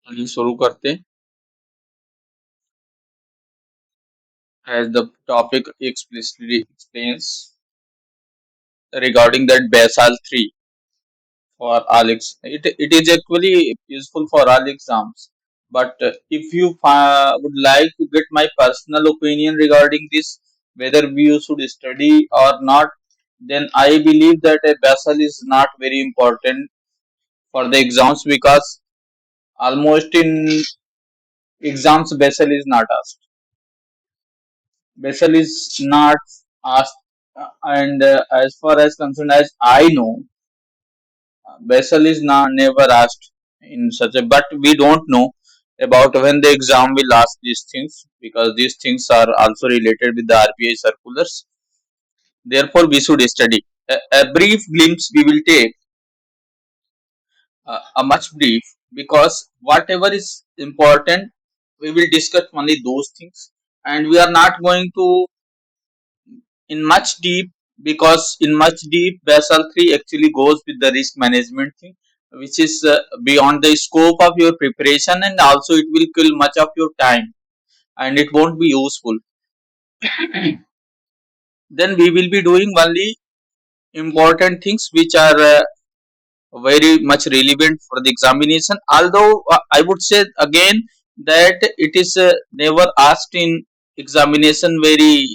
चलिए शुरू करते हैं। As the topic explicitly explains regarding that Basal 3 for all it is actually useful for all exams. But if you would like to get my personal opinion regarding this, whether you should study or not, then I believe that a Basal is not very important for the exams because almost in exams Basal is not asked. Basel is not asked, and as far as concerned as I know, Basel is not never asked in such a. But we don't know about when the exam will ask these things because these things are also related with the RBI circulars. Therefore, we should study. A brief glimpse we will take, a much brief, because whatever is important, we will discuss only those things, and we are not going to in much deep because in much deep Basel 3 actually goes with the risk management thing, which is beyond the scope of your preparation, and also it will kill much of your time and it won't be useful. Then we will be doing only important things which are very much relevant for the examination, although I would say again that it is never asked in examination very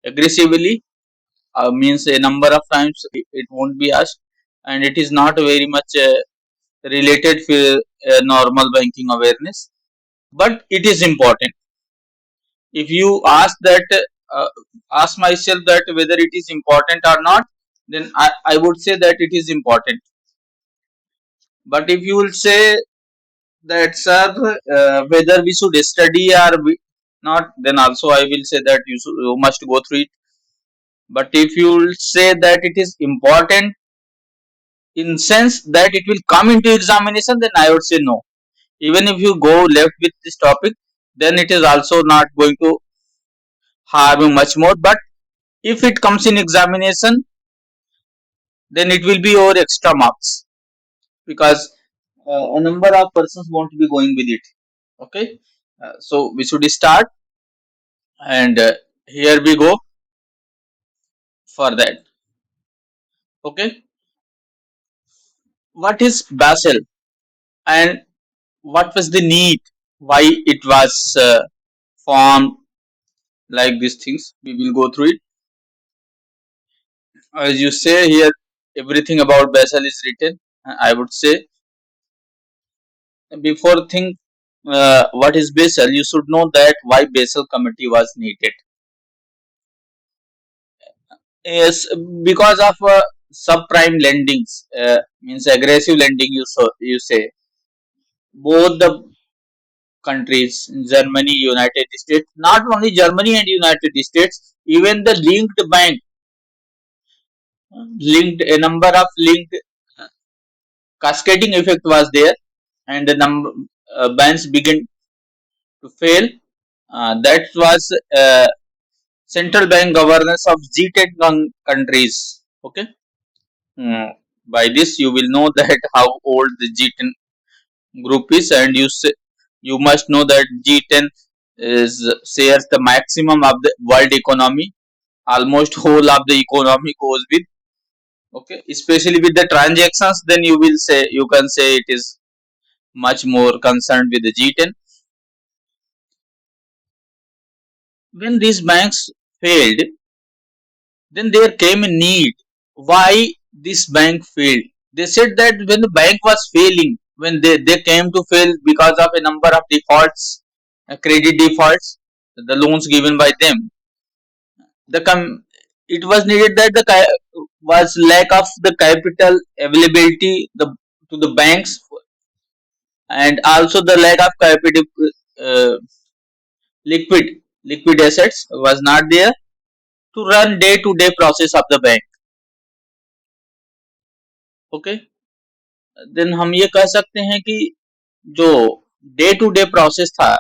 aggressively, means a number of times it won't be asked, and it is not very much related to normal banking awareness, but it is important. If you uh, ask myself that whether it is important or not, then I would say that it is important. But if you will say that sir, whether we should study or not, then also I will say that you must go through it. But if you will say that it is important in sense that it will come into examination, then I would say no. Even if you go left with this topic, then it is also not going to harm you much more. But if it comes in examination, then it will be your extra marks because a number of persons won't be going with it. Okay, so we should start, and here we go for that. Okay, what is Basel and what was the need? Why it was formed? Like these things, we will go through it. As you say here, everything about Basel is written. I would say before think what is Basel, you should know that why Basel committee was needed. Yes, because of subprime lendings, means aggressive lending. You say both the countries, Germany, United States, not only Germany and United States, even the linked bank, linked a number of linked cascading effect was there, and the number banks began to fail. That was central bank governance of G10 countries. Okay. Mm, by this, you will know that how old the G10 group is, and you must know that G10 is shares the maximum of the world economy. Almost whole of the economy goes with. Okay, especially with the transactions, then you can say it is much more concerned with the G10. When these banks failed, then there came a need. Why this bank failed? They said that when the bank was failing, when they came to fail because of a number of defaults, credit defaults, the loans given by them, it was needed that was lack of the capital availability to the banks, and also the lack of capital, uh, liquid liquid assets was not there to run day to day process of the bank. Okay, then हम ये कह सकते हैं कि जो day to day process था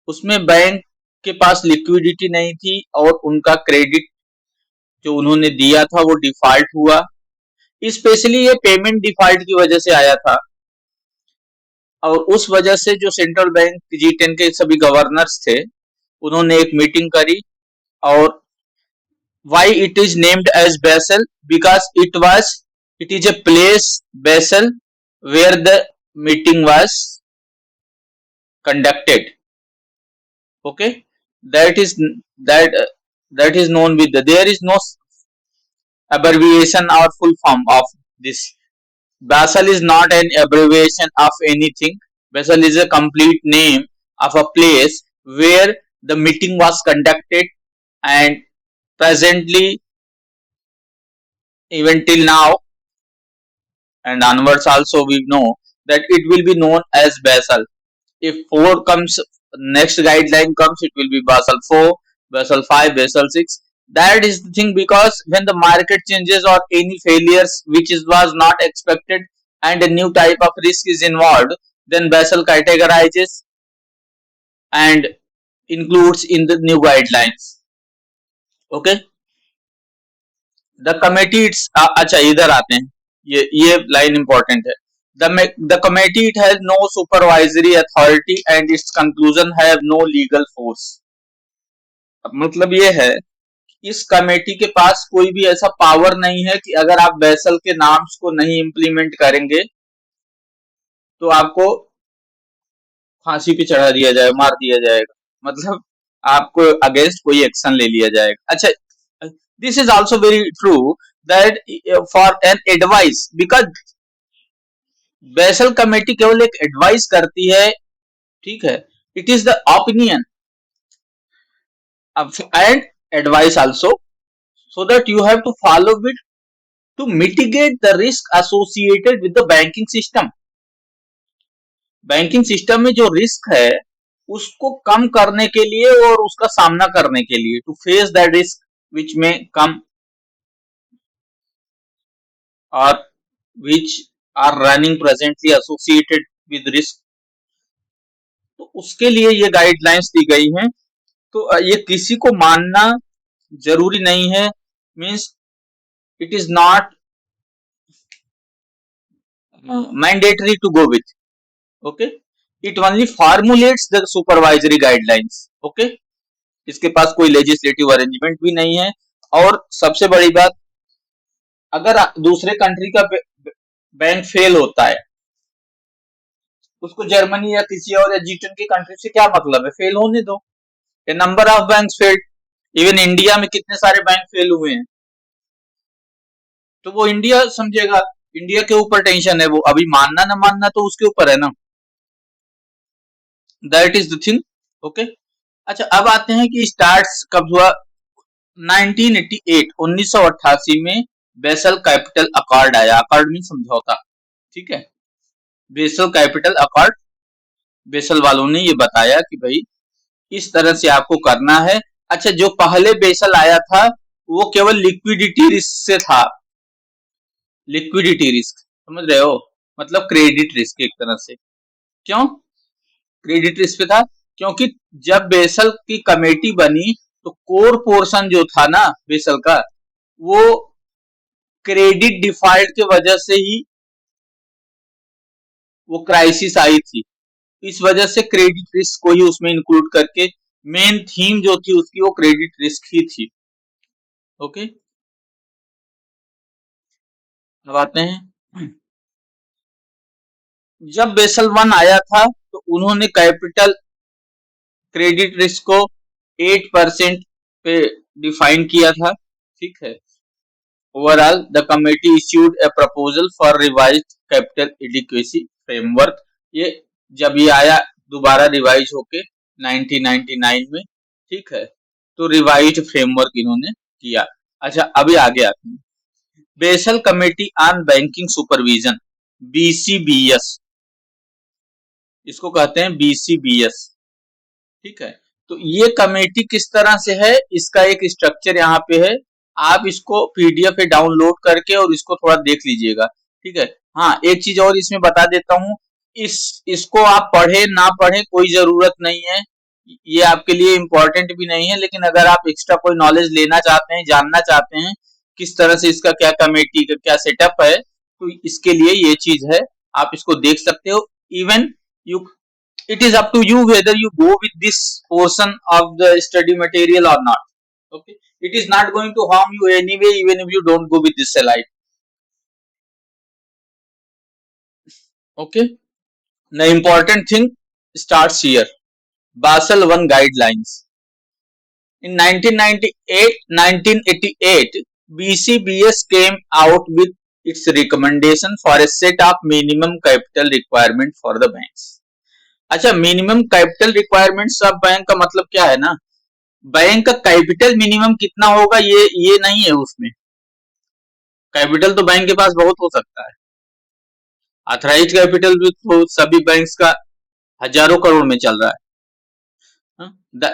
उसमें bank के पास लिक्विडिटी नहीं थी और उनका क्रेडिट जो उन्होंने दिया था वो डिफॉल्ट हुआ। स्पेशली ये पेमेंट डिफॉल्ट की वजह से आया था। और उस वजह से जो सेंट्रल बैंक G10 के सभी गवर्नर्स थे, उन्होंने एक मीटिंग करी। और why it is named as Basel? Because it is a place, Basel, where the meeting was conducted. Okay, that is that that is known with there is no abbreviation or full form of this. Basel is not an abbreviation of anything. Basel is a complete name of a place where the meeting was conducted, and presently, even till now and onwards also, we know that it will be known as Basel. If 4 comes, next guideline comes, it will be Basel 4, Basel 5, Basel 6. That is the thing, because when the market changes or any failures which was not expected and a new type of risk is involved, then Basel categorizes and includes in the new guidelines. Okay. The committee, it's अच्छा इधर आते हैं, ये line important है. The committee, it has no supervisory authority and its conclusion have no legal force. अब मतलब ये है, इस कमेटी के पास कोई भी ऐसा पावर नहीं है कि अगर आप बैसल के नाम्स को नहीं इंप्लीमेंट करेंगे तो आपको फांसी पे चढ़ा दिया जाएगा, मार दिया जाएगा, मतलब आपको अगेंस्ट कोई एक्शन ले लिया जाएगा. अच्छा, this is also very true that for an advice, because बैसल कमेटी केवल एक एडवाइस करती है, ठीक है, it is the opinion and advice also, so that you have to follow it to mitigate the risk associated with the banking system. Banking system में जो risk है उसको कम करने के लिए और उसका सामना करने के लिए, to face that risk which may come or which are running presently associated with risk, तो उसके लिए ये गाइडलाइंस दी गई हैं. तो ये किसी को मानना जरूरी नहीं है, means it is not mandatory to go with. Okay, it only formulates the supervisory guidelines. Okay, इसके पास कोई लेजिस्लेटिव अरेंजमेंट भी नहीं है. और सबसे बड़ी बात, अगर दूसरे कंट्री का बैंक फेल होता है, उसको जर्मनी या किसी और G10 की कंट्री से क्या मतलब है, फेल होने दो. A number of banks failed, even India में कितने सारे बैंक फेल हुए हैं, तो वो इंडिया समझेगा, इंडिया के ऊपर टेंशन है, वो अभी मानना ना मानना तो उसके ऊपर है ना. That is the thing. Okay, अच्छा अब आते हैं कि स्टार्ट कब हुआ. 1988 में बेसल कैपिटल अकॉर्ड आया. अकॉर्ड मीन समझौता, ठीक है, बेसल कैपिटल अकॉर्ड. बेसल वालों ने ये बताया कि भाई इस तरह से आपको करना है. अच्छा, जो पहले बेसल आया था वो केवल लिक्विडिटी रिस्क से था. लिक्विडिटी रिस्क समझ रहे हो, मतलब क्रेडिट रिस्क एक तरह से. क्यों क्रेडिट रिस्क पे था? क्योंकि जब बेसल की कमेटी बनी तो कोर पोर्शन जो था ना बेसल का, वो क्रेडिट डिफॉल्ट की वजह से ही वो क्राइसिस आई थी. इस वजह से क्रेडिट रिस्क को ही उसमें इंक्लूड करके मेन थीम जो थी उसकी वो क्रेडिट रिस्क ही थी. ओके, अब आते हैं, जब बेसल 1 आया था तो उन्होंने कैपिटल क्रेडिट रिस्क को 8% पे डिफाइन किया था, ठीक है. Overall the committee issued A proposal for revised capital adequacy framework. ये जब ये आया दोबारा रिवाइज होके 1999 में, ठीक है, तो रिवाइज्ड फ्रेमवर्क इन्होंने किया. अच्छा, अभी आगे आते हैं. Basal committee on banking supervision, BCBS, इसको कहते हैं BCBS, ठीक है. तो ये कमेटी किस तरह से है, इसका एक स्ट्रक्चर यहाँ पे है. आप इसको PDF पे डाउनलोड करके और इसको थोड़ा देख लीजिएगा, ठीक है. हाँ, एक चीज और इसमें बता देता हूँ, इसको आप पढ़े ना पढ़े कोई जरूरत नहीं है, ये आपके लिए इम्पोर्टेंट भी नहीं है, लेकिन अगर आप एक्स्ट्रा कोई नॉलेज लेना चाहते हैं, जानना चाहते हैं किस तरह से इसका क्या कमेटी का क्या सेटअप है, तो इसके लिए ये चीज है, आप इसको देख सकते हो. Even you it is up to you whether you go with this portion of the study material or not. Okay, it is not going to harm you anyway even if you don't go with this slide. Okay, the important thing starts here. Basel I guidelines. In 1988, BCBS came out with its recommendation for a set of minimum capital requirement for the banks. अच्छा, minimum capital requirements of bank का मतलब क्या है ना, bank का capital minimum कितना होगा ये नहीं है उसमें। कैपिटल तो बैंक के पास बहुत हो सकता है, ऑथराइज कैपिटल भी तो सभी बैंक्स का हजारों करोड़ में चल रहा है।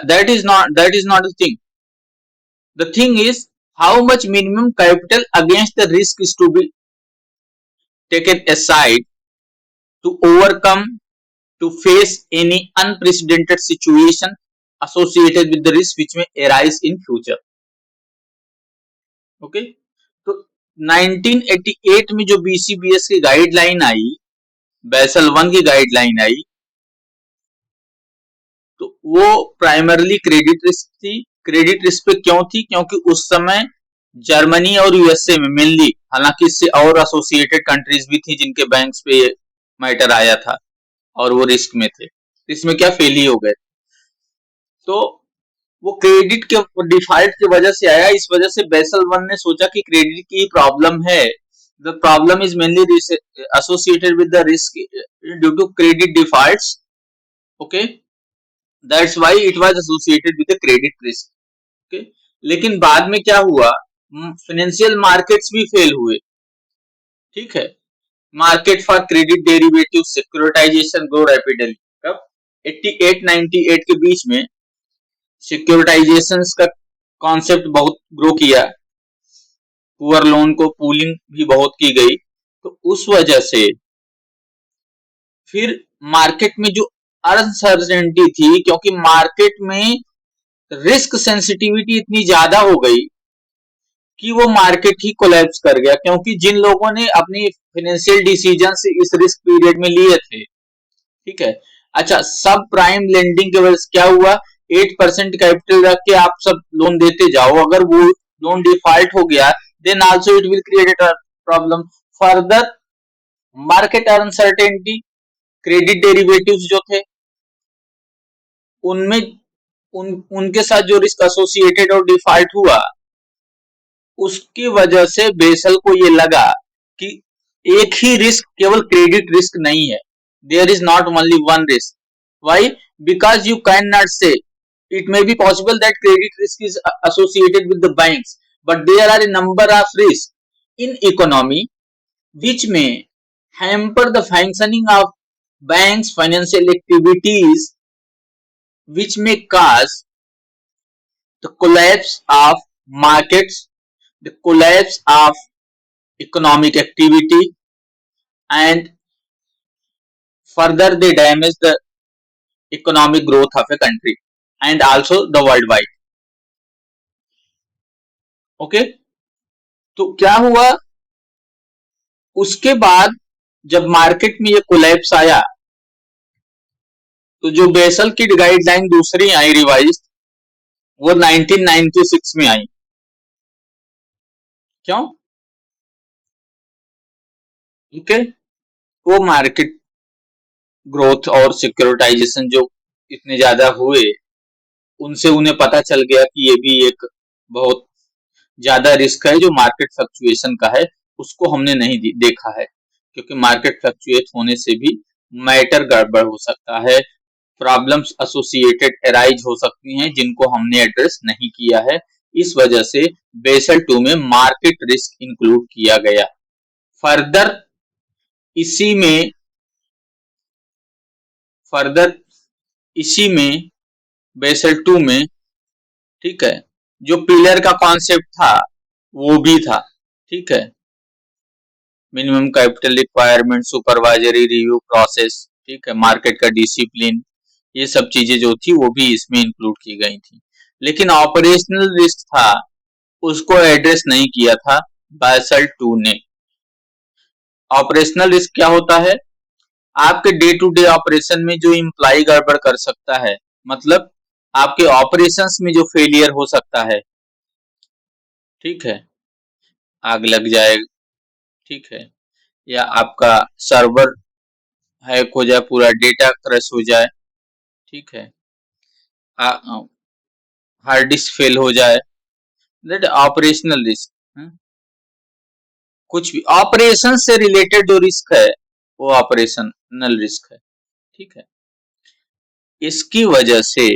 That is not the thing. The thing is how much minimum capital against the risk is to be taken aside to overcome to face any unprecedented situation associated with the risk which may arise in future. Okay, तो 1988 में जो BCBS की guideline आई, Basel one की guideline आई, तो वो primarily credit risk थी। Credit risk पे क्यों थी? क्योंकि उस समय जर्मनी और यूएसए में मेनली, हालांकि इससे और एसोसिएटेड कंट्रीज भी थी जिनके बैंक्स पे मैटर आया था और वो रिस्क में थे, इसमें क्या फेल ही हो गए। तो वो क्रेडिट के डिफॉल्ट की वजह से आया। इस वजह से बेसल वन ने सोचा कि क्रेडिट की प्रॉब्लम है, the problem is mainly associated with the risk due to credit defaults. Okay, that's why it was associated with the credit risk. Okay, लेकिन बाद में क्या हुआ, फाइनेंशियल मार्केट्स भी फेल हुए। ठीक है, market for credit derivative securitization grow rapidly. कब? 88-98 के बीच में सिक्योरिटाइजेशंस का कॉन्सेप्ट बहुत ग्रो किया, पुअर लोन को पूलिंग भी बहुत की गई। तो उस वजह से फिर मार्केट में जो अनसर्टेनिटी थी, क्योंकि मार्केट में रिस्क सेंसिटिविटी इतनी ज्यादा हो गई कि वो मार्केट ही कोलैप्स कर गया, क्योंकि जिन लोगों ने अपनी फाइनेंशियल डिसीजन इस रिस्क पीरियड में लिए थे, ठीक है, अच्छा, सब प्राइम लेंडिंग के वजह से क्या हुआ, 8% कैपिटल रख के आप सब लोन देते जाओ, अगर वो लोन डिफॉल्ट हो गया then also it will create a problem. Further market uncertainty, credit derivatives जो थे उनमें उनके साथ जो रिस्क एसोसिएटेड और डिफॉल्ट हुआ, उसकी वजह से बेसल को ये लगा कि एक ही रिस्क केवल क्रेडिट रिस्क नहीं है, there is not only one risk. Why? Because you can not say it may be possible that credit risk is associated with the banks, but there are a number of risks in economy which may hamper the functioning of banks financial activities, which may cause the collapse of markets, the collapse of economic activity, and further they damage the economic growth of a country and also the worldwide. Okay, तो क्या हुआ उसके बाद, जब market में ये collapse आया तो जो बेसल की गाइडलाइन दूसरी आई रिवाइज, वो 1996 में आई। क्यों? ओके, वो मार्केट ग्रोथ और सिक्योरिटाइजेशन जो इतने ज्यादा हुए, उनसे उन्हें पता चल गया कि ये भी एक बहुत ज्यादा रिस्क है जो मार्केट फ्लक्चुएशन का है, उसको हमने नहीं देखा है, क्योंकि मार्केट फ्लक्चुएट होने से भी मैटर गड़बड़ हो सकता है, प्रॉब्लम्स एसोसिएटेड अराइज हो सकती हैं जिनको हमने एड्रेस नहीं किया है। इस वजह से बेसल 2 में मार्केट रिस्क इंक्लूड किया गया। फर्दर इसी में बेसल 2 में, ठीक है, जो पिलर का कॉन्सेप्ट था वो भी था। ठीक है, minimum capital requirement, supervisory review process, ठीक है, मार्केट का डिसिप्लिन, ये सब चीजें जो थी वो भी इसमें इंक्लूड की गई थी। लेकिन ऑपरेशनल रिस्क था, उसको एड्रेस नहीं किया था बेसल 2 ने। ऑपरेशनल रिस्क क्या होता है? आपके डे टू डे ऑपरेशन में जो इम्प्लाई गड़बड़ कर सकता है, मतलब आपके ऑपरेशंस में जो फेलियर हो सकता है, ठीक है, आग लग जाए, ठीक है, या आपका सर्वर हैक हो जाए, पूरा डेटा क्रश हो जाए, ठीक है, हार्ड डिस्क फेल हो जाए, दैट ऑपरेशनल रिस्क। कुछ भी ऑपरेशन से रिलेटेड जो रिस्क है वो ऑपरेशनल रिस्क है, ठीक है। इसकी वजह से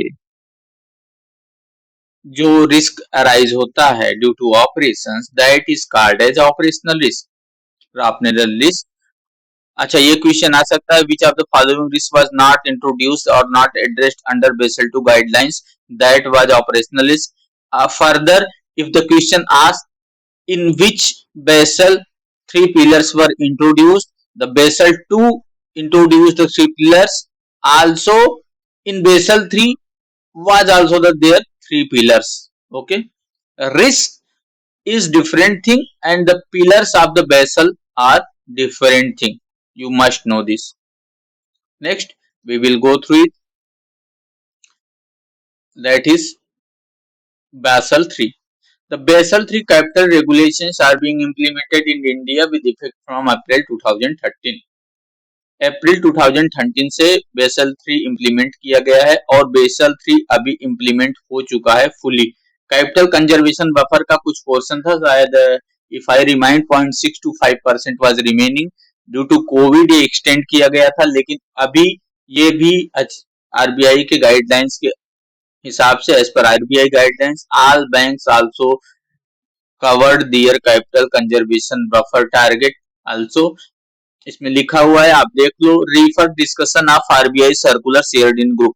जो रिस्क अराइज होता है due to operations, that is called as operational risk, operational risk. अच्छा, ये क्वेश्चन आ सकता है, which of the following risk was not introduced और not addressed under Basel two guidelines, that was operational risk. Further, if the question ask in which Basel three pillars were introduced, the Basel 2 introduced the three pillars. Also, in Basel 3 was also there three pillars. Okay, risk is different thing, and the pillars of the Basel are different thing. You must know this. Next, we will go through it. That is Basel 3. The Basel III capital regulations are being implemented in India with effect from April 2013. अप्रैल 2013 से basal 3 implement किया गया है और basal 3 अभी implement हो चुका है fully. Capital conservation buffer का कुछ पोर्शन था, शायद if I remind 0.6 to 5% was remaining, due to Covid ये एक्सटेंड किया गया था, लेकिन अभी ये भी आरबीआई के गाइडलाइंस के हिसाब से, as per RBI guidelines, all banks also covered their capital conservation buffer target also. इसमें लिखा हुआ है, आप देख लो, refer discussion of RBI circular shared in group,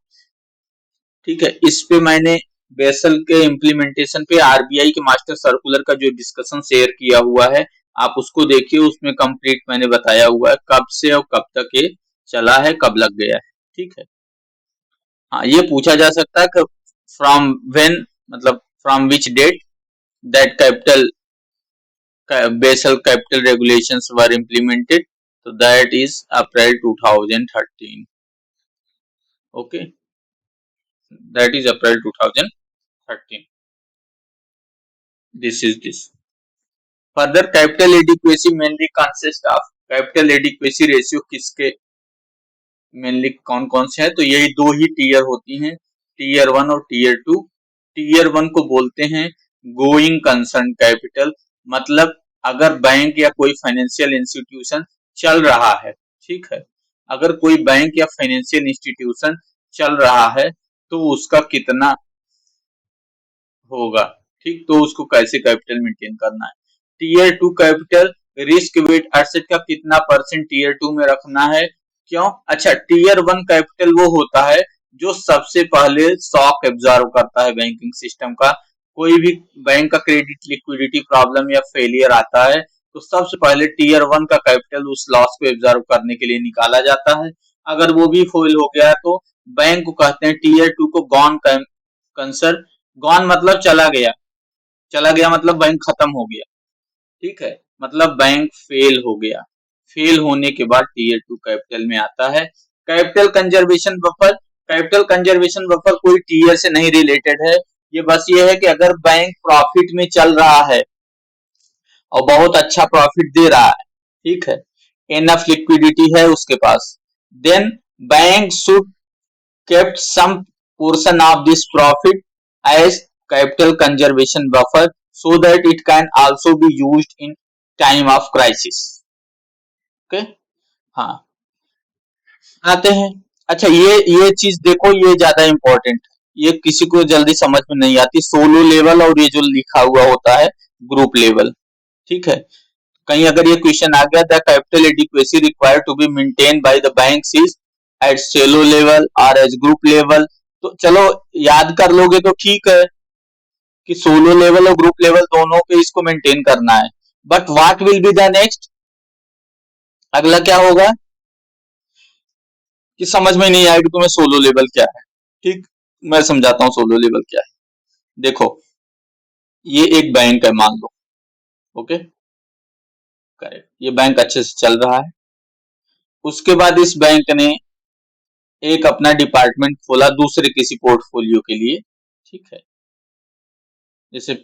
ठीक है। इस पे मैंने बेसल के इम्प्लीमेंटेशन पे आरबीआई के मास्टर सर्कुलर का जो डिस्कशन शेयर किया हुआ है, आप उसको देखिए, उसमें कंप्लीट मैंने बताया हुआ है कब से और कब तक ये चला है, कब लग गया है, ठीक है। हाँ, ये पूछा जा सकता है कि फ्रॉम व्हेन, मतलब from which date that capital Basel capital regulations were implemented, so that is April 2013. Okay, that is April 2013. This is this. Further, capital adequacy mainly consists of capital adequacy ratio किसके mainly कौन कौन से हैं, तो यही दो ही tier होती हैं, टीयर 1 और टीयर 2। टीयर 1 को बोलते हैं गोइंग कंसर्न कैपिटल, मतलब अगर बैंक या कोई फाइनेंशियल इंस्टीट्यूशन चल रहा है, ठीक है, अगर कोई बैंक या फाइनेंशियल इंस्टीट्यूशन चल रहा है तो उसका कितना होगा, ठीक, तो उसको कैसे कैपिटल मेंटेन करना है। Tier 2 capital risk weight asset का कितना परसेंट टीयर 2 में रखना है, क्यों? अच्छा, टीयर 1 कैपिटल वो होता है जो सबसे पहले शॉक एब्जॉर्व करता है बैंकिंग सिस्टम का। कोई भी बैंक का क्रेडिट लिक्विडिटी प्रॉब्लम या फेलियर आता है तो सबसे पहले टीयर 1 का कैपिटल उस लॉस को एब्जॉर्व करने के लिए निकाला जाता है। अगर वो भी फेल हो गया तो बैंक को कहते हैं टीयर 2 को गॉन कंसर्न। गॉन मतलब चला गया, चला गया मतलब बैंक खत्म हो गया, ठीक है, मतलब बैंक फेल हो गया। फेल होने के बाद टीयर 2 कैपिटल में आता है। Capital conservation buffer, capital conservation buffer कोई टीयर से नहीं रिलेटेड है, ये बस ये है कि अगर बैंक प्रॉफिट में चल रहा है और बहुत अच्छा प्रॉफिट दे रहा है, ठीक है, एनफ लिक्विडिटी है उसके पास, then bank should kept some portion of this profit as capital conservation buffer so that it can also be used in time of crisis. Okay, हाँ, आते हैं। अच्छा, ये चीज देखो, ये ज्यादा इंपॉर्टेंट, ये किसी को जल्दी समझ में नहीं आती, सोलो लेवल और ये जो लिखा हुआ होता है ग्रुप लेवल, ठीक है। कहीं अगर ये क्वेश्चन आ गया, the capital adequacy required to be maintain by the banks is at solo level और एज ग्रुप लेवल, तो चलो याद कर लोगे तो ठीक है कि सोलो लेवल और ग्रुप लेवल दोनों पे इसको मेंटेन करना है। But what will be the next, अगला क्या होगा कि समझ में नहीं आएगा तुम्हें सोलो लेवल क्या है, ठीक, मैं समझाता हूँ सोलो लेवल क्या है। देखो, ये एक बैंक है मान लो, ओके, करेक्ट, ये बैंक अच्छे से चल रहा है, उसके बाद इस बैंक ने एक अपना डिपार्टमेंट खोला दूसरे किसी पोर्टफोलियो के लिए, ठीक है। जैसे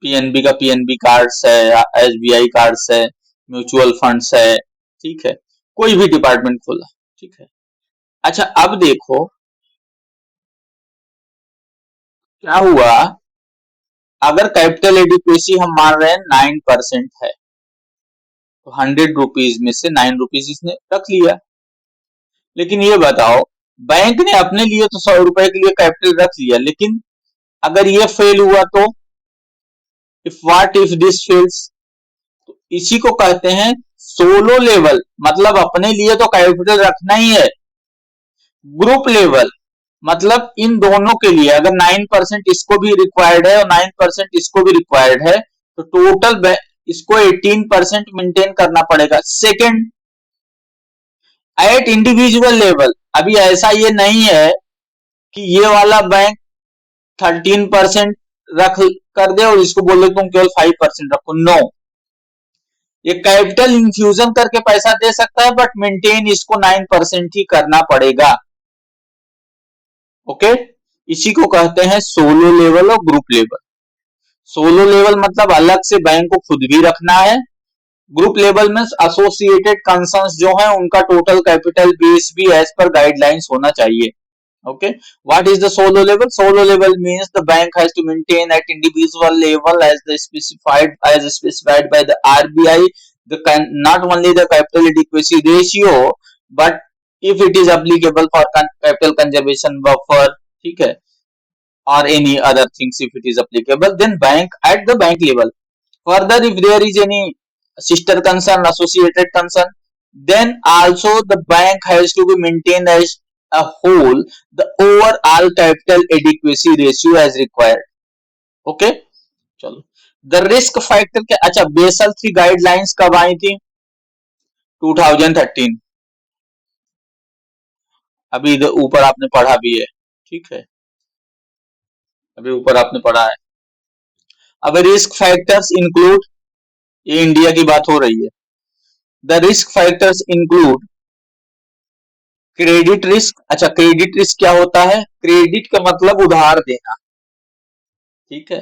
पीएनबी का पीएनबी कार्ड्स है या एसबीआई कार्ड्स है, म्यूचुअल फंड्स है, ठीक है। कोई भी डिपार्टमेंट खोला, ठीक है। अच्छा, अब देखो क्या हुआ। अगर कैपिटल एडिक्वेसी हम मान रहे हैं 9% है, तो 100 रुपीज में से 9 रुपीज इसने रख लिया। लेकिन ये बताओ, बैंक ने अपने लिए तो 100 रुपए के लिए कैपिटल रख लिया, लेकिन अगर ये फेल हुआ तो, if what if this fails, तो इसी को कहते हैं सोलो लेवल। मतलब अपने लिए तो कैपिटल रखना ही है, ग्रुप लेवल मतलब इन दोनों के लिए अगर 9% इसको भी रिक्वायर्ड है और 9% इसको भी रिक्वायर्ड है, तो टोटल इसको 18% मेंटेन करना पड़ेगा। सेकंड, एट इंडिविजुअल लेवल, अभी ऐसा ये नहीं है कि ये वाला बैंक 13% रख कर दे और इसको बोले तुम केवल 5% रखो। नो, ये कैपिटल इंफ्यूजन करके पैसा दे सकता है, बट मेंटेन इसको 9% ही करना पड़ेगा। ओके, इसी को कहते हैं सोलो लेवल और ग्रुप लेवल। सोलो लेवल मतलब अलग से बैंक को खुद भी रखना है, ग्रुप लेवल में एसोसिएटेड कंसर्न्स जो है उनका टोटल कैपिटल बेस भी एज पर गाइडलाइंस होना चाहिए। Okay, what is the solo level? Solo level means the bank has to maintain at individual level as specified by the RBI, not only the capital adequacy ratio, but if it is applicable for capital conservation buffer, ठीक है, or any other things if it is applicable, then bank at the bank level. Further, if there is any sister concern, associated concern, then also the bank has to be maintained as a whole the overall capital adequacy ratio as required. Okay, चलो, the risk factor क्या, अच्छा basal 3 guidelines कब आई थी? 2013। अभी इधर ऊपर आपने पढ़ा भी है, ठीक है, अभी ऊपर आपने पढ़ा है। अब रिस्क फैक्टर्स इंक्लूड, ये इंडिया की बात हो रही है, the risk factors include credit risk. अच्छा, क्रेडिट रिस्क क्या होता है? क्रेडिट का मतलब उधार देना, ठीक है।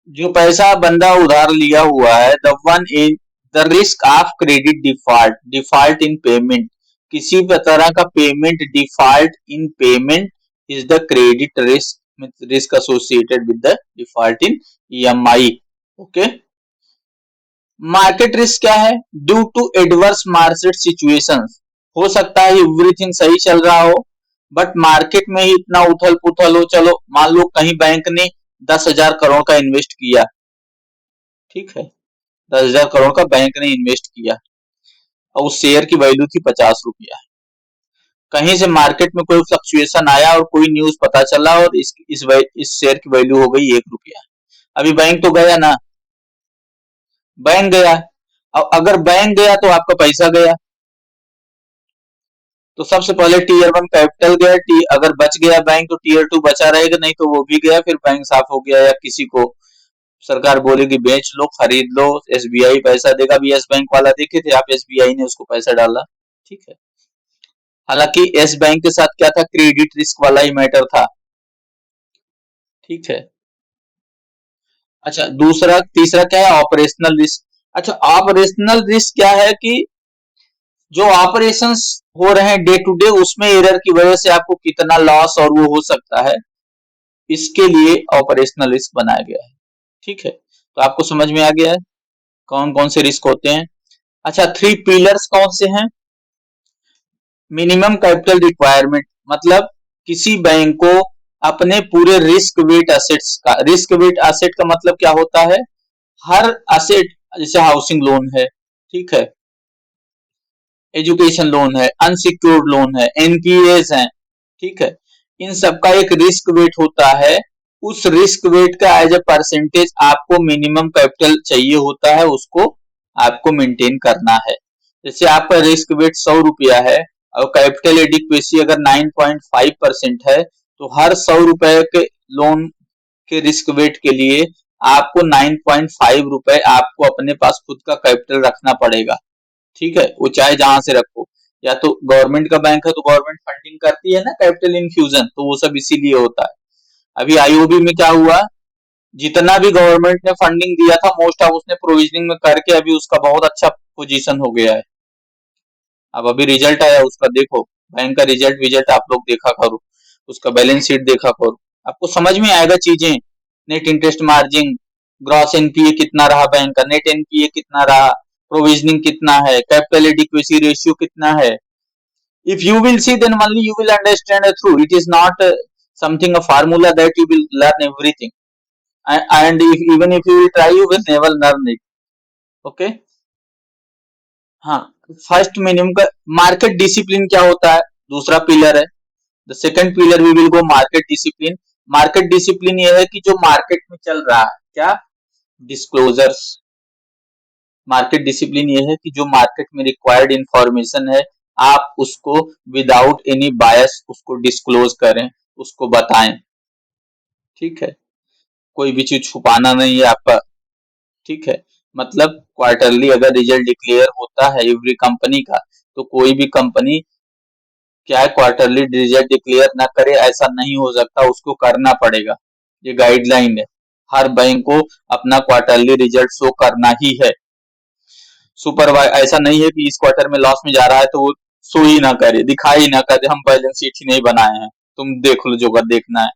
जो पैसा बंदा उधार लिया हुआ है, the one in the risk of credit default, default in payment, किसी भी तरह का payment default in payment is the credit risk, risk associated with the default in EMI. Okay, market risk क्या है? Due to adverse market situations, हो सकता है everything सही चल रहा हो, बट मार्केट में ही इतना उथल पुथल हो। चलो मान लो कहीं बैंक ने 10,000 करोड़ का इन्वेस्ट किया, ठीक है, 10,000 करोड़ का बैंक ने इन्वेस्ट किया और उस शेयर की वैल्यू थी 50 रुपया। कहीं से मार्केट में कोई फ्लक्चुएशन आया और कोई न्यूज पता चला और इस शेयर की वैल्यू हो गई 1 रुपया। अभी बैंक तो गया ना, बैंक गया, अब अगर बैंक गया तो आपका पैसा गया। तो सबसे पहले टीयर 1 कैपिटल गया, अगर बच गया बैंक तो टीयर 2 बचा रहेगा, नहीं तो वो भी गया, फिर बैंक साफ हो गया। या किसी को सरकार बोलेगी बेच लो, खरीद लो, एसबीआई पैसा देगा। अभी यस बैंक वाला देखे थे आप, एसबीआई ने उसको पैसा डाला, ठीक है। हालांकि एस बैंक के साथ क्या था, क्रेडिट रिस्क वाला ही मैटर था, ठीक है। अच्छा, तीसरा क्या है? Operational risk. अच्छा, ऑपरेशनल रिस्क क्या है कि जो ऑपरेशंस हो रहे हैं डे टू डे, उसमें एरर की वजह से आपको कितना लॉस और वो हो सकता है, इसके लिए ऑपरेशनल रिस्क बनाया गया है, ठीक है। तो आपको समझ में आ गया है कौन कौन से रिस्क होते हैं। अच्छा, 3 पिलर्स कौन से हैं? मिनिमम कैपिटल रिक्वायरमेंट, मतलब किसी बैंक को अपने पूरे रिस्क वेट एसेट्स का, रिस्क वेट एसेट का मतलब क्या होता है? हर एसेट, जैसे हाउसिंग लोन है, ठीक है, एजुकेशन लोन है, अनसिक्योर्ड लोन है, एनपीएस है, ठीक है, इन सब का एक रिस्क वेट होता है। उस रिस्क वेट का एज ए परसेंटेज आपको मिनिमम कैपिटल चाहिए होता है, उसको आपको मेंटेन करना है। जैसे आपका रिस्क वेट 100 रुपया है और कैपिटल एडिक्वेसी अगर 9.5% है, तो हर 100 रुपए के लोन के रिस्क वेट के लिए आपको 9.5 रुपए आपको अपने पास खुद का कैपिटल रखना पड़ेगा, ठीक है, वो चाहे जहां से रखो, या तो गवर्नमेंट का बैंक है तो गवर्नमेंट फंडिंग करती है ना, कैपिटल इन्फ्यूजन, तो वो सब इसीलिए होता है। अभी आईओबी में क्या हुआ, जितना भी गवर्नमेंट ने फंडिंग दिया था मोस्ट ऑफ उसने प्रोविजनिंग में करके अभी उसका बहुत अच्छा पोजीशन हो गया है। अब अभी रिजल्ट आया उसका, देखो बैंक का रिजल्ट विजल्ट आप लोग देखा करो, उसका बैलेंस शीट देखा करो, आपको समझ में आएगा चीजें। Net interest margin, gross NPA कितना रहा बैंक का, नेट एनपीए कितना रहा, प्रोविजनिंग कितना है, कैपिटल एडिक्वेसी रेशियो कितना है। If you will see, then only you will understand through. It is not something a formula that you will learn everything. And if, even if you will try, you will never learn it. Okay? हाँ, first minimum का market discipline क्या होता है, दूसरा pillar है। The second pillar we will go market discipline. Market discipline ये है कि जो मार्केट में चल रहा है, क्या, डिस्क्लोजर्स। मार्केट डिसिप्लिन ये है कि जो मार्केट में रिक्वायर्ड इंफॉर्मेशन है आप उसको विदाउट एनी बायस उसको डिस्क्लोज करें, उसको बताएं। ठीक है, कोई भी चीज छुपाना नहीं है आपका। ठीक है, मतलब क्वार्टरली अगर रिजल्ट डिक्लेयर होता है एवरी कंपनी का, तो कोई भी कंपनी क्या है क्वार्टरली रिजल्ट डिक्लेयर ना करे ऐसा नहीं हो सकता, उसको करना पड़ेगा। ये गाइडलाइन है, हर बैंक को अपना क्वार्टरली रिजल्ट शो करना ही है। ऐसा नहीं है कि इस क्वार्टर में लॉस में जा रहा है तो वो शो ही ना करे, दिखाई ना करे, हम बैलेंस शीट ही नहीं बनाए हैं, तुम देख लो जो कर देखना है।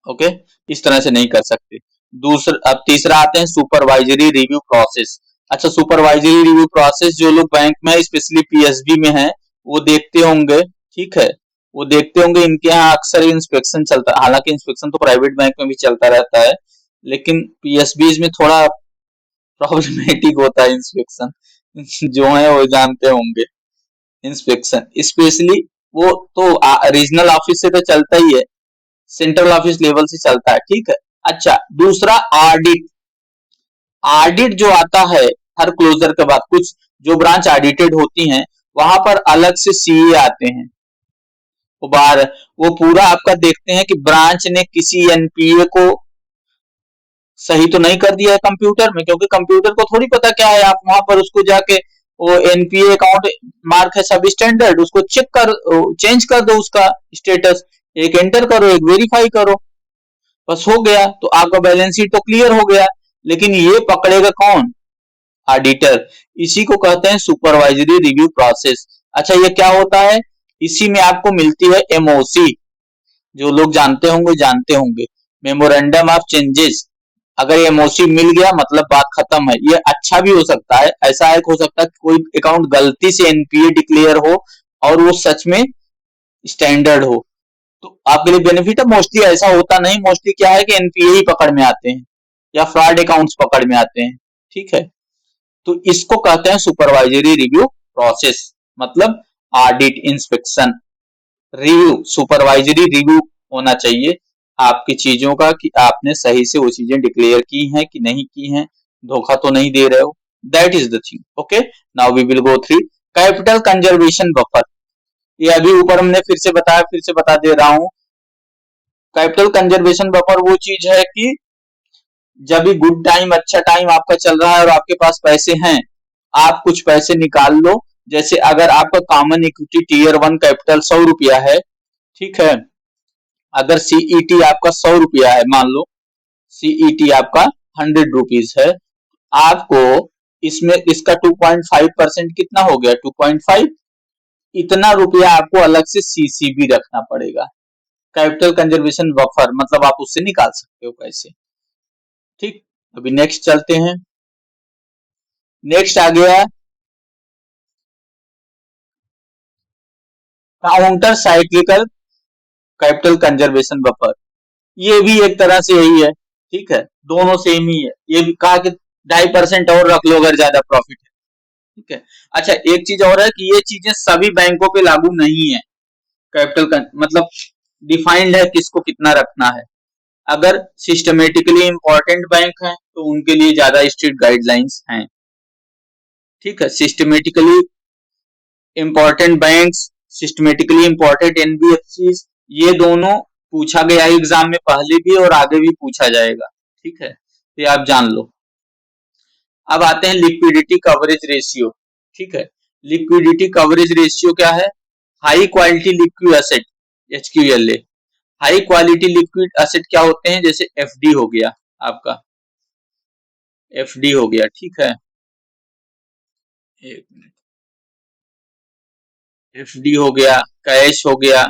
ओके, इस तरह से नहीं कर सकते। दूसरा, अब तीसरा आते हैं सुपरवाइजरी रिव्यू प्रोसेस। अच्छा, सुपरवाइजरी रिव्यू प्रोसेस जो लोग बैंक में स्पेशली पीएसबी में है वो देखते होंगे। ठीक है, वो देखते होंगे, इनके यहाँ अक्सर इंस्पेक्शन चलता है, हालांकि इंस्पेक्शन तो प्राइवेट बैंक में भी चलता रहता है, लेकिन पीएसबी में थोड़ा प्रॉब्लमेटिक होता है इंस्पेक्शन। जो है वो जानते होंगे इंस्पेक्शन स्पेशली, वो तो रीजनल ऑफिस से तो चलता ही है, सेंट्रल ऑफिस लेवल से चलता है। ठीक है, अच्छा, दूसरा ऑडिट। ऑडिट जो आता है हर क्लोजर के बाद, कुछ जो ब्रांच ऑडिटेड होती हैं वहां पर अलग से सीए आते हैं, वो बाहर, वो पूरा आपका देखते हैं कि ब्रांच ने किसी एनपीए को सही तो नहीं कर दिया है कंप्यूटर में, क्योंकि कंप्यूटर को थोड़ी पता क्या है, आप वहां पर उसको जाके वो एनपीए अकाउंट मार्क है सब स्टैंडर्ड, उसको चेक कर, चेंज कर दो उसका स्टेटस, एक एंटर करो एक वेरीफाई करो, बस हो गया, तो आपका बैलेंस शीट तो क्लियर हो गया। लेकिन ये पकड़ेगा कौन, ऑडिटर। इसी को कहते हैं सुपरवाइजरी रिव्यू प्रोसेस। अच्छा, ये क्या होता है, इसी में आपको मिलती है एमओसी, जो लोग जानते होंगे मेमोरेंडम ऑफ चेंजेस। अगर एमओसी मिल गया मतलब बात खत्म है। ये अच्छा भी हो सकता है, ऐसा एक हो सकता है कि कोई अकाउंट गलती से एनपीए डिक्लेयर हो और वो सच में स्टैंडर्ड हो, तो आपके लिए बेनिफिट है। मोस्टली ऐसा होता नहीं, मोस्टली क्या है कि एनपीए ही पकड़ में आते हैं या फ्रॉड अकाउंट्स पकड़ में आते हैं। ठीक है, तो इसको कहते हैं सुपरवाइजरी रिव्यू प्रोसेस, मतलब audit, inspection, review, supervisory review होना चाहिए आपकी चीजों का कि आपने सही से वो चीजें डिक्लेयर की हैं कि नहीं की हैं, धोखा तो नहीं दे रहे हो। That is the thing. Okay, now we will go through capital conservation buffer. ये अभी ऊपर हमने फिर से बताया, फिर से बता दे रहा हूं। कैपिटल कंजर्वेशन बफर वो चीज है कि जब भी गुड टाइम, अच्छा टाइम आपका चल रहा है और आपके पास पैसे हैं, आप कुछ पैसे निकाल लो। जैसे अगर आपका कॉमन इक्विटी टीयर 1 कैपिटल 100 रुपया है, ठीक है, अगर सीईटी आपका 100 रुपया है, मान लो सीईटी आपका 100 रुपीज है, आपको इसमें इसका 2.5% कितना हो गया, 2.5, इतना रुपया आपको अलग से सीसीबी रखना पड़ेगा। कैपिटल कंजर्वेशन बफर मतलब आप उससे निकाल सकते हो पैसे। ठीक, अभी नेक्स्ट चलते हैं। नेक्स्ट आ गया counter cyclical capital conservation buffer. ये भी एक तरह से यही है। ठीक है, दोनों सेम ही है। ये भी कहा कि 2.5% और रख लो अगर ज्यादा प्रॉफिट है। ठीक है, अच्छा, एक चीज और है कि ये चीजें सभी बैंकों पे लागू नहीं है। कैपिटल मतलब डिफाइंड है किसको कितना रखना है। अगर सिस्टमेटिकली इंपॉर्टेंट बैंक है तो उनके लिए ज्यादा स्ट्रिक्ट गाइडलाइंस हैं। ठीक है, systematically important banks, systematically important NBFC, ये दोनों पूछा गया एग्जाम में पहले भी और आगे भी पूछा जाएगा। ठीक है, ये आप जान लो। अब आते हैं लिक्विडिटी कवरेज रेशियो। ठीक है, लिक्विडिटी कवरेज रेशियो क्या है? High quality liquid asset, HQLA। High quality liquid asset क्या होते हैं? जैसे FD हो गया, आपका FD हो गया। ठीक है, एक मिनट, FD हो गया, कैश हो गया।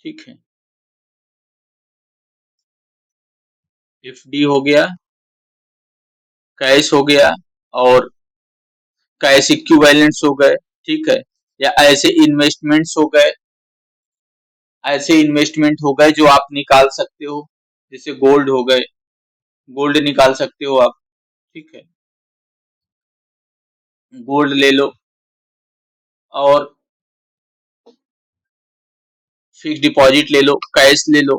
ठीक है, FD हो गया, कैश हो गया, और कैश इक्विवेलेंट्स हो गए। ठीक है, या ऐसे इन्वेस्टमेंट्स हो गए, ऐसे इन्वेस्टमेंट हो गए जो आप निकाल सकते हो, जैसे गोल्ड हो गए, गोल्ड निकाल सकते हो आप। ठीक है, गोल्ड ले लो, और फिक्स डिपॉजिट ले लो, कैश ले लो।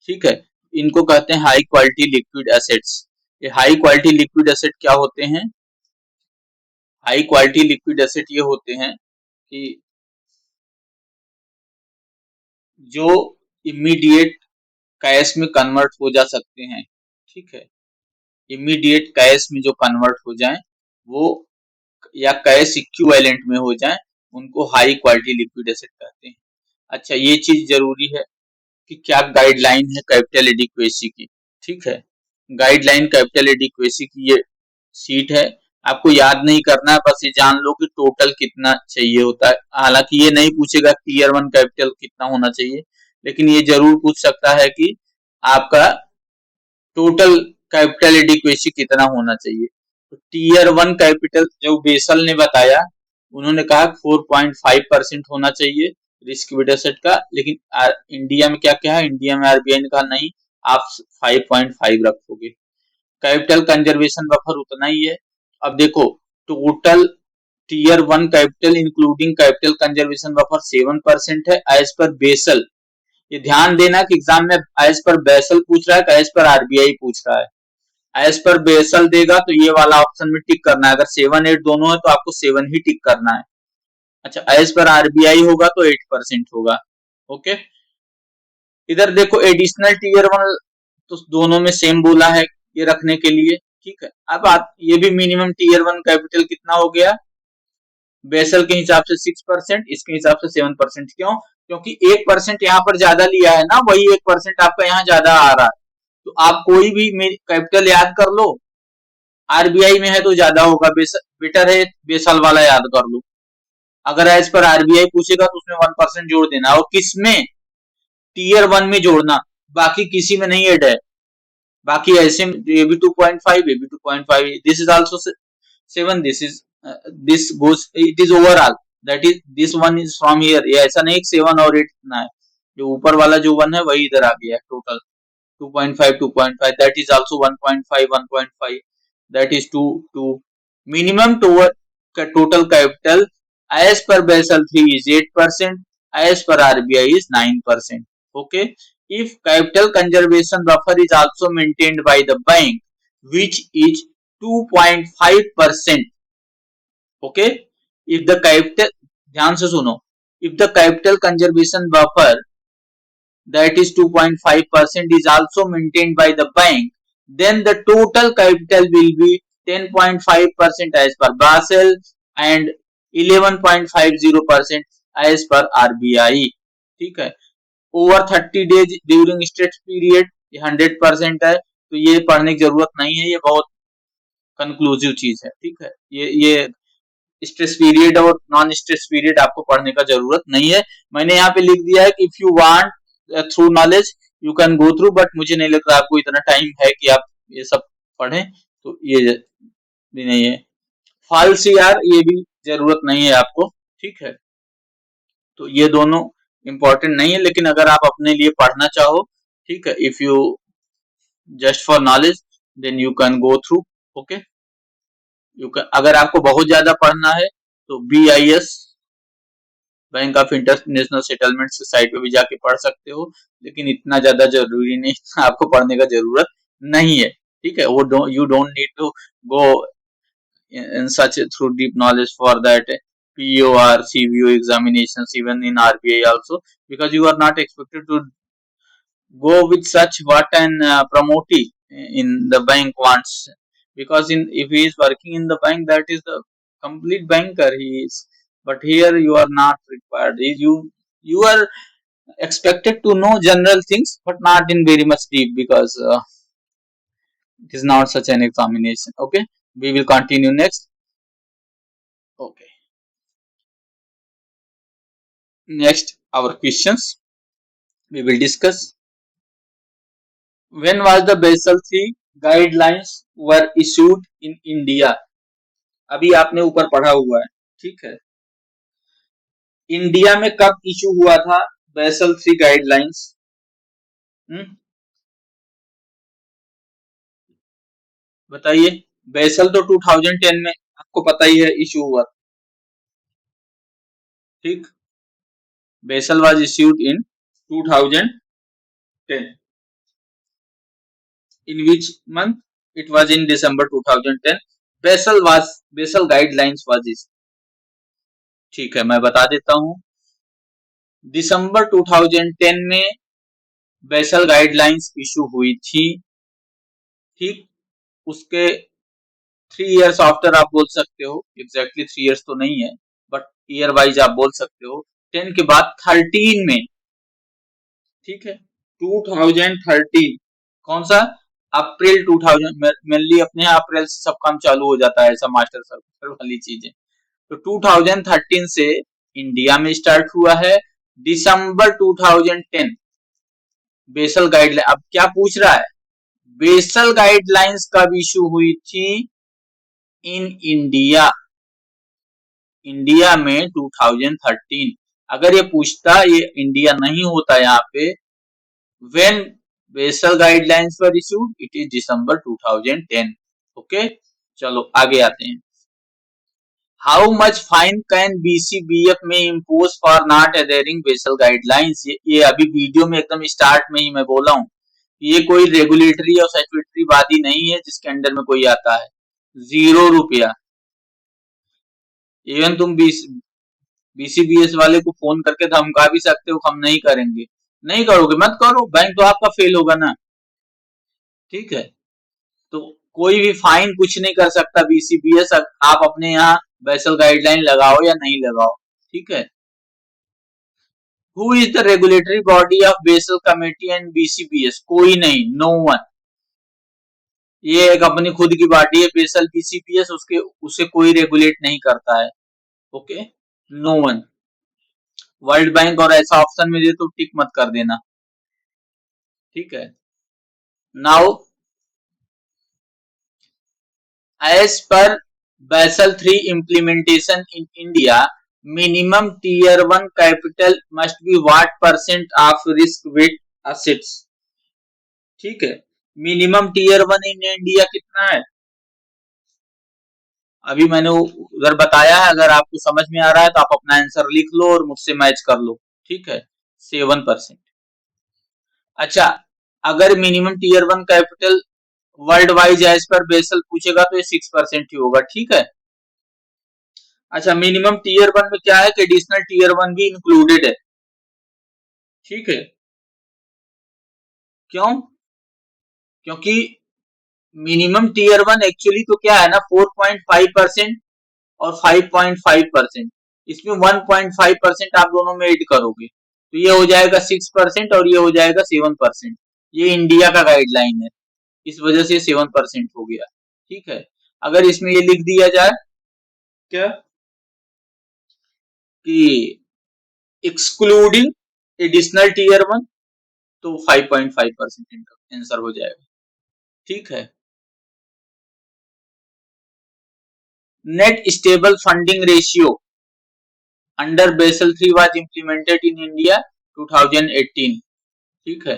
ठीक है, इनको कहते हैं हाई क्वालिटी लिक्विड एसेट्स। ये हाई क्वालिटी लिक्विड एसेट क्या होते हैं? हाई क्वालिटी लिक्विड एसेट ये होते हैं कि जो इमीडिएट कैश में कन्वर्ट हो जा सकते हैं। ठीक है, इमीडिएट कैश में जो कन्वर्ट हो जाएं, वो या कैश इक्विवेलेंट में हो जाएं, उनको हाई क्वालिटी लिक्विड एसेट कहते हैं। अच्छा, ये चीज जरूरी है कि क्या गाइडलाइन है कैपिटल एडिक्वेसी की। ठीक है, गाइडलाइन कैपिटल एडिक्वेसी की ये सीट है। आपको याद नहीं करना है, बस ये जान लो कि टोटल कितना चाहिए होता है। हालांकि ये नहीं पूछेगा टीयर 1 कैपिटल कितना होना चाहिए, लेकिन ये जरूर पूछ सकता है कि आपका टोटल कैपिटल एडिक्वेसी कितना होना चाहिए। तो टीयर 1 कैपिटल जो बेसल ने बताया, उन्होंने कहा 4.5% होना चाहिए रिस्क वेटेड एसेट का, लेकिन इंडिया में क्या क्या है? इंडिया में RBI ने कहा नहीं, आप 5.5 रखोगे। कैपिटल कंजर्वेशन बफर उतना ही है। अब देखो, total tier 1 capital including capital conservation buffer 7% है एज पर बेसल। ये ध्यान देना कि एग्जाम में एज पर बेसल पूछ रहा है कि एज पर RBI पूछ रहा है। एज पर बेसल देगा तो ये वाला ऑप्शन में टिक करना है, अगर 7 8 दोनों है तो आपको 7 ही टिक करना है। अच्छा, एज पर RBI होगा तो 8% होगा। ओके, इधर देखो एडिशनल टीयर 1 तो दोनों में सेम बोला है ये रखने के लिए। ठीक है, अब ये भी मिनिमम टीयर 1 कैपिटल कितना हो गया? बेसल के हिसाब से 6%, इसके हिसाब से 7%। क्यों? क्योंकि 1% यहाँ पर ज्यादा लिया है ना, वही 1% आपका यहाँ ज्यादा आ रहा है। तो आप कोई भी कैपिटल याद कर लो, RBI में है तो ज्यादा होगा, बेटर है बेसल वाला याद कर लो। अगर एज पर RBI पूछेगा तो उसमें 1% जोड़ देना, और किसमें? टीयर 1 में जोड़ना, बाकी किसी में नहीं ऐड है। बाकी ऐसे ये भी 2.5, ये भी 2.5, this is also 7, this goes, it is overall, that is this one is from here। ये ऐसा नहीं 7 और 8 ना है, जो ऊपर वाला जो 1 है वही इधर आ गया है। Total 2.5 2.5, that is also 1.5 1.5, that is 2 2। minimum total capital as per Basel 3 is 8%, as per RBI is 9%। okay, if capital conservation buffer is also maintained by the bank, which is 2.5%। Okay, if the capital, ध्यान से सुनो, if the capital conservation buffer that is 2.5% is also maintained by the bank, then the total capital will be 10.5% as per Basel and 11.50% as per RBI। ठीक है, over 30 days during stress period ये 100% है, तो ये पढ़ने की जरूरत नहीं है, ये बहुत कंक्लूसिव चीज है। ठीक है, ये स्ट्रेस पीरियड और नॉन स्ट्रेस पीरियड आपको पढ़ने का जरूरत नहीं है। मैंने यहाँ पे लिख दिया है कि if you want through knowledge you can go through, but मुझे नहीं लगता आपको इतना टाइम है कि आप ये सब पढ़ें, तो ये भी नहीं है। फॉल्स यार ये भी जरूरत नहीं है आपको। ठीक है, तो ये दोनों इंपॉर्टेंट नहीं है, लेकिन अगर आप अपने लिए पढ़ना चाहो, ठीक है, if you just for knowledge then you can go through. Okay, अगर आपको बहुत ज्यादा पढ़ना है तो BIS, bank of international settlements की साइट पे भी जाके पढ़ सकते हो, लेकिन इतना ज्यादा जरूरी नहीं, आपको पढ़ने का जरूरत नहीं है। ठीक है, वो you don't need to go in such through deep knowledge for that POR CBO examinations even in RBI also, because you are not expected to go with such what an promotee in the bank wants because in if he is working in the bank, that is the complete banker he is. But here you are not required. You are expected to know general things, but not in very much deep, because it is not such an examination. Okay, we will continue next. Okay, next our questions we will discuss. When was the Basel III guidelines were issued in India? अभी आपने ऊपर पढ़ा हुआ है, ठीक है। India में कब इशू हुआ था बेसल थ्री गाइडलाइंस? बताइए। बेसल तो 2010 में आपको पता ही है इशू हुआ, ठीक। Basel was issued in 2010. In which month? It was in December 2010. Basel guidelines was this. ठीक है, मैं बता देता हूं। दिसंबर 2010 में बेसल गाइडलाइंस इशू हुई थी, ठीक। उसके 3 इयर्स आफ्टर आप बोल सकते हो, एग्जैक्टली 3 इयर्स तो नहीं है, बट ईयर वाइज आप बोल सकते हो। 10 के बाद 13 में, ठीक है, 2013। कौन सा? अप्रैल 2000, मेनली अपने यहाँ अप्रैल से सब काम चालू हो जाता है, ऐसा मास्टर सर्कुलर वाली चीजें। तो 2013 से इंडिया में स्टार्ट हुआ है। दिसंबर 2010 बेसल गाइडलाइन। अब क्या पूछ रहा है? बेसल गाइडलाइंस कब इशू हुई थी इन इंडिया? इंडिया में 2013। अगर ये पूछता, ये इंडिया नहीं होता यहाँ पे, when Basel guidelines were issued, it is December 2010। Okay, चलो आगे आते हैं। How much fine can BCBF में impose for not adhering Basel guidelines? ये अभी वीडियो में एकदम स्टार्ट में ही मैं बोला हूँ, ये कोई रेगुलेटरी और स्टैट्यूटरी बॉडी नहीं है जिसके अंडर में कोई आता है। 0 रुपया। इवन तुम बीसीबीएस वाले को फोन करके धमका भी सकते हो, हम नहीं करेंगे। नहीं करोगे, मत करो, बैंक तो आपका फेल होगा ना, ठीक है। तो कोई भी फाइन कुछ नहीं कर सकता बीसीबीएस, आप अपने यहाँ बेसल गाइडलाइन लगाओ या नहीं लगाओ, ठीक है। Who is the regulatory body of basal committee and BCBS? कोई नहीं, नो वन। ये एक अपनी खुद की बॉडी है बेसल बीसीबीएस, उसके उसे कोई रेगुलेट नहीं करता है। Okay, no one. World bank और ऐसा ऑप्शन में दे तो टिक मत कर देना, ठीक है। Now as per Basel 3 implementation in India, minimum tier 1 capital must be what percent of risk weight assets? ठीक है, मिनिमम टीयर 1 इन इंडिया कितना है? अभी मैंने उधर बताया है, अगर आपको समझ में आ रहा है तो आप अपना आंसर लिख लो और मुझसे मैच कर लो, ठीक है। 7%। अच्छा, अगर minimum tier 1 capital world wise as per Basel पूछेगा तो ये 6% ही होगा, ठीक है। अच्छा, मिनिमम टीयर 1 में क्या है कि एडिशनल टीयर 1 भी इंक्लूडेड है, ठीक है। क्यों? क्योंकि मिनिमम टीयर 1 एक्चुअली तो क्या है ना, 4.5% और 5.5%। इसमें 1.5% आप दोनों में ऐड करोगे तो ये हो जाएगा 6% और ये हो जाएगा 7%। ये इंडिया का गाइडलाइन है, इस वजह से 7% हो गया, ठीक है। अगर इसमें ये लिख दिया जाए क्या कि एक्सक्लूडिंग एडिशनल टीयर 1, तो 5.5% आंसर हो जाएगा, ठीक है। Net stable funding ratio under Basel 3 was implemented in India 2018, ठीक है।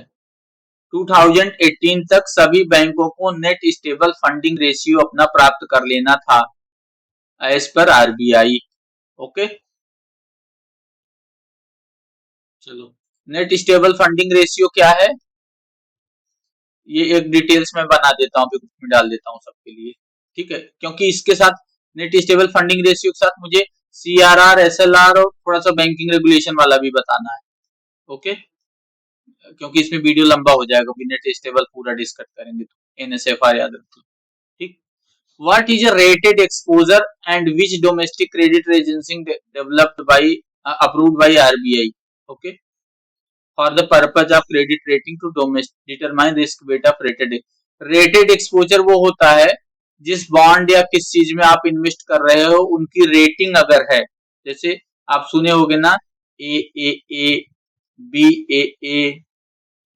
2018 तक सभी बैंकों को नेट स्टेबल फंडिंग रेशियो अपना प्राप्त कर लेना था एज पर आरबीआई। ओके, चलो, नेट स्टेबल फंडिंग रेशियो क्या है ये एक डिटेल्स में बना देता हूँ, ग्रुप में डाल देता हूँ सबके लिए, ठीक है। क्योंकि इसके साथ नेट स्टेबल फंडिंग रेशियो के साथ मुझे सीआरआर, एसएलआर और थोड़ा सा बैंकिंग रेगुलेशन वाला भी बताना है, ओके। क्योंकि इसमें वीडियो लंबा हो जाएगा, नेट स्टेबल पूरा डिस्कस करेंगे तो एनएसएफआर याद रखो, ठीक। What is a rated exposure and which domestic credit agency developed by approved by RBI? Okay, for the purpose of credit rating to determine risk weight of rated. Rated exposure वो होता है जिस bond या किस चीज में आप invest कर रहे हो उनकी रेटिंग अगर है, जैसे आप सुने होंगे ना, ए, बी, ए,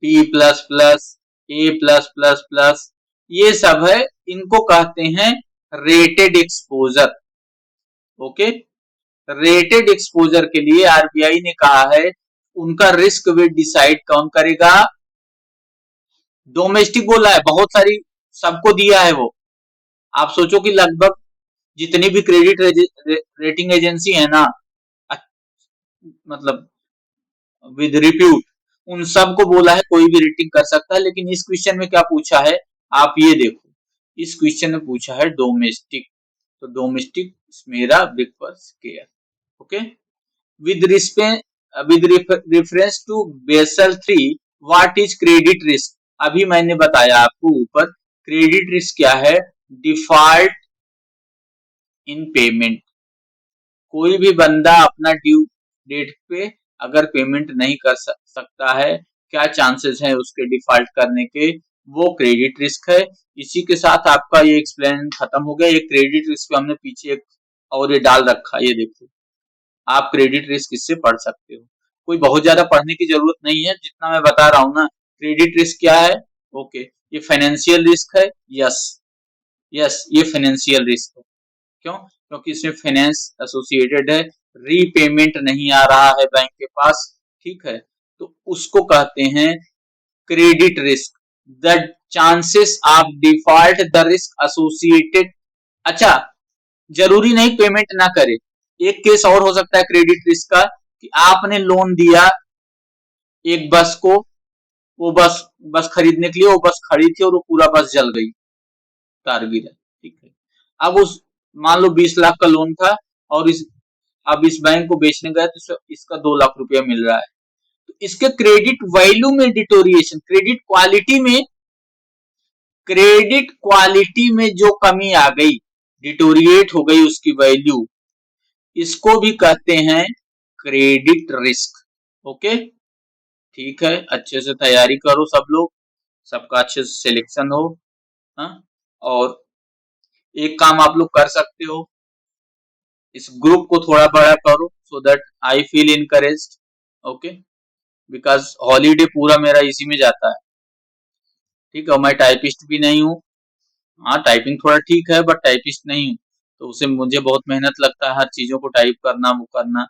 बी प्लस प्लस, ए प्लस प्लस प्लस, ये सब है, इनको कहते हैं rated exposure. Okay, rated exposure के लिए आरबीआई ने कहा है उनका रिस्क वेट डिसाइड कौन करेगा? डोमेस्टिक बोला है, बहुत सारी सबको दिया है वो। आप सोचो कि लगभग जितनी भी क्रेडिट रेटिंग एजेंसी है ना, मतलब विद रिप्यूट, उन सबको बोला है कोई भी रेटिंग कर सकता है। लेकिन इस क्वेश्चन में क्या पूछा है, आप ये देखो, इस क्वेश्चन में पूछा है डोमेस्टिक, तो डोमेस्टिक मेरा big first care. Okay, with respect with reference to Basel 3, what is credit risk? अभी मैंने बताया आपको ऊपर, क्रेडिट रिस्क क्या है? Default in payment. कोई भी बंदा अपना ड्यू डेट पे अगर पेमेंट नहीं कर सकता है, क्या चांसेस हैं उसके डिफॉल्ट करने के, वो क्रेडिट रिस्क है। इसी के साथ आपका ये एक्सप्लेन खत्म हो गया। ये क्रेडिट रिस्क हमने पीछे एक और ये डाल रखा, ये देखो, आप क्रेडिट रिस्क इससे पढ़ सकते हो। कोई बहुत ज्यादा पढ़ने की जरूरत नहीं है, जितना मैं बता रहा हूँ ना। क्रेडिट रिस्क क्या है? ओके, ये फाइनेंशियल रिस्क है। यस, यस, ये फाइनेंशियल रिस्क है। क्यों? क्योंकि इसमें फाइनेंस एसोसिएटेड है, रीपेमेंट नहीं आ रहा है बैंक के पास, ठीक है, तो उसको कहते हैं credit risk. The chances of default, the risk associated. अच्छा, जरूरी नहीं पेमेंट ना करे। एक केस और हो सकता है क्रेडिट रिस्क का, कि आपने लोन दिया एक बस को, वो बस बस खरीदने के लिए, वो बस खड़ी थी और वो पूरा बस जल गई, तार गिरा, ठीक है। अब उस, मान लो 20 लाख का लोन था, और अब इस बैंक को बेचने गए तो इसका 2 लाख रुपया मिल रहा है, तो इसके क्रेडिट वैल्यू में डिटोरिएशन, क्रेडिट क्वालिटी में जो कमी आ गई, डिटोरिएट हो गई उसकी वैल्यू, इसको भी कहते हैं क्रेडिट रिस्क। ओके, ठीक है, अच्छे से तैयारी करो सब लोग, सबका अच्छे से सिलेक्शन हो। हाँ, और एक काम आप लोग कर सकते हो, इस ग्रुप को थोड़ा बड़ा करो, so that I feel encouraged. Okay, because holiday पूरा मेरा इसी में जाता है, ठीक है, और मैं टाइपिस्ट भी नहीं हूँ। हाँ, टाइपिंग थोड़ा ठीक है, बट टाइपिस्ट नहीं हूँ, तो उसे मुझे बहुत मेहनत लगता है हर चीजों को टाइप करना, वो करना,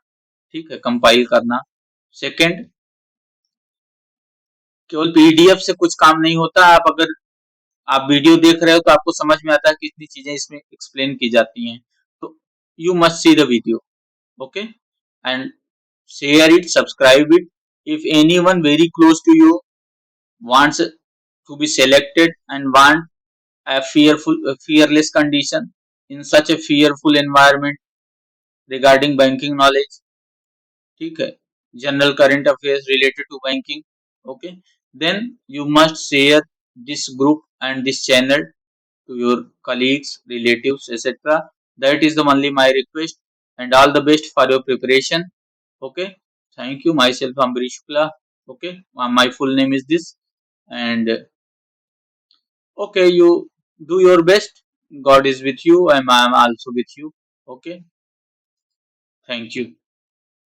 ठीक है, कंपाइल करना। सेकंड, केवल पीडीएफ से कुछ काम नहीं होता। आप अगर आप वीडियो देख रहे हो तो आपको समझ में आता है कितनी चीजें इसमें एक्सप्लेन की जाती हैं, तो you must see the video. Okay, and share it, subscribe it. If anyone very close to you wants to be selected and want a fearless condition in such a fearful environment regarding banking knowledge, ठीक है, general current affairs related to banking, okay, then you must share this group and this channel to your colleagues, relatives, etc. That is the only my request, and all the best for your preparation. Okay, thank you. Myself Ambarish Shukla. Okay, my full name is this, and okay, you do your best. God is with you, and I am also with you. Okay, thank you.